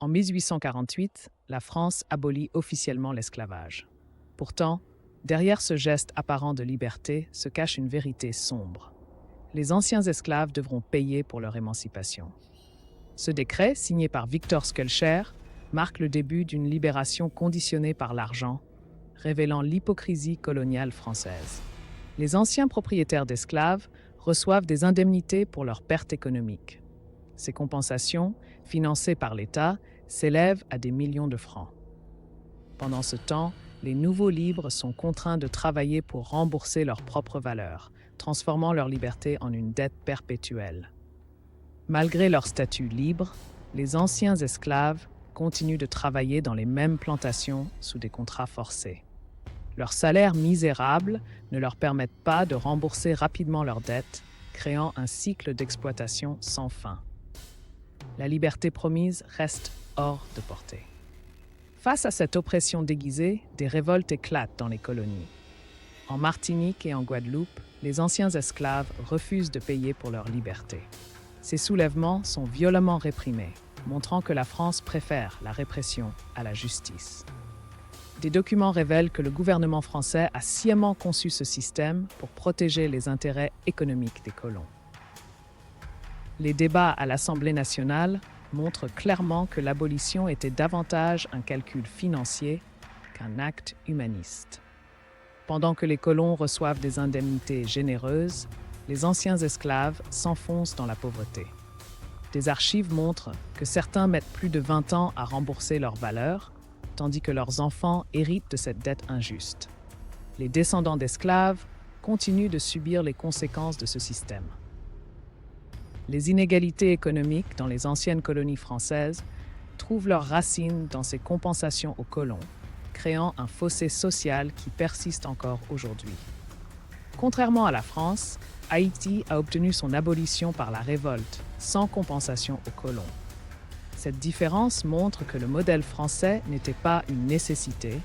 En 1848, la France abolit officiellement l'esclavage. Pourtant, derrière ce geste apparent de liberté se cache une vérité sombre. Les anciens esclaves devront payer pour leur émancipation. Ce décret, signé par Victor Schœlcher, marque le début d'une libération conditionnée par l'argent, révélant l'hypocrisie coloniale française. Les anciens propriétaires d'esclaves reçoivent des indemnités pour leurs pertes économiques. Ces compensations, financées par l'État, s'élèvent à des millions de francs. Pendant ce temps, les nouveaux libres sont contraints de travailler pour rembourser leurs propres valeurs, transformant leur liberté en une dette perpétuelle. Malgré leur statut libre, les anciens esclaves continuent de travailler dans les mêmes plantations sous des contrats forcés. Leurs salaires misérables ne leur permettent pas de rembourser rapidement leurs dettes, créant un cycle d'exploitation sans fin. La liberté promise reste hors de portée. Face à cette oppression déguisée, des révoltes éclatent dans les colonies. En Martinique et en Guadeloupe, les anciens esclaves refusent de payer pour leur liberté. Ces soulèvements sont violemment réprimés, montrant que la France préfère la répression à la justice. Des documents révèlent que le gouvernement français a sciemment conçu ce système pour protéger les intérêts économiques des colons. Les débats à l'Assemblée nationale montrent clairement que l'abolition était davantage un calcul financier qu'un acte humaniste. Pendant que les colons reçoivent des indemnités généreuses, les anciens esclaves s'enfoncent dans la pauvreté. Des archives montrent que certains mettent plus de 20 ans à rembourser leurs valeurs, tandis que leurs enfants héritent de cette dette injuste. Les descendants d'esclaves continuent de subir les conséquences de ce système. Les inégalités économiques dans les anciennes colonies françaises trouvent leurs racines dans ces compensations aux colons, créant un fossé social qui persiste encore aujourd'hui. Contrairement à la France, Haïti a obtenu son abolition par la révolte, sans compensation aux colons. Cette différence montre que le modèle français n'était pas une nécessité,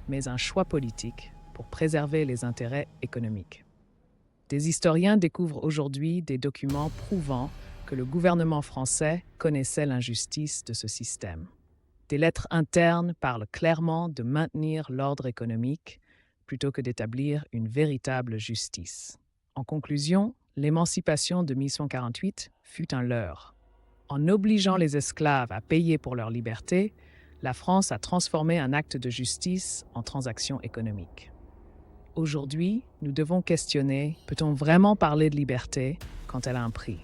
mais un choix politique pour préserver les intérêts économiques. Des historiens découvrent aujourd'hui des documents prouvant que le gouvernement français connaissait l'injustice de ce système. Des lettres internes parlent clairement de maintenir l'ordre économique plutôt que d'établir une véritable justice. En conclusion, l'émancipation de 1848 fut un leurre. En obligeant les esclaves à payer pour leur liberté, la France a transformé un acte de justice en transaction économique. Aujourd'hui, nous devons questionner, peut-on vraiment parler de liberté quand elle a un prix ?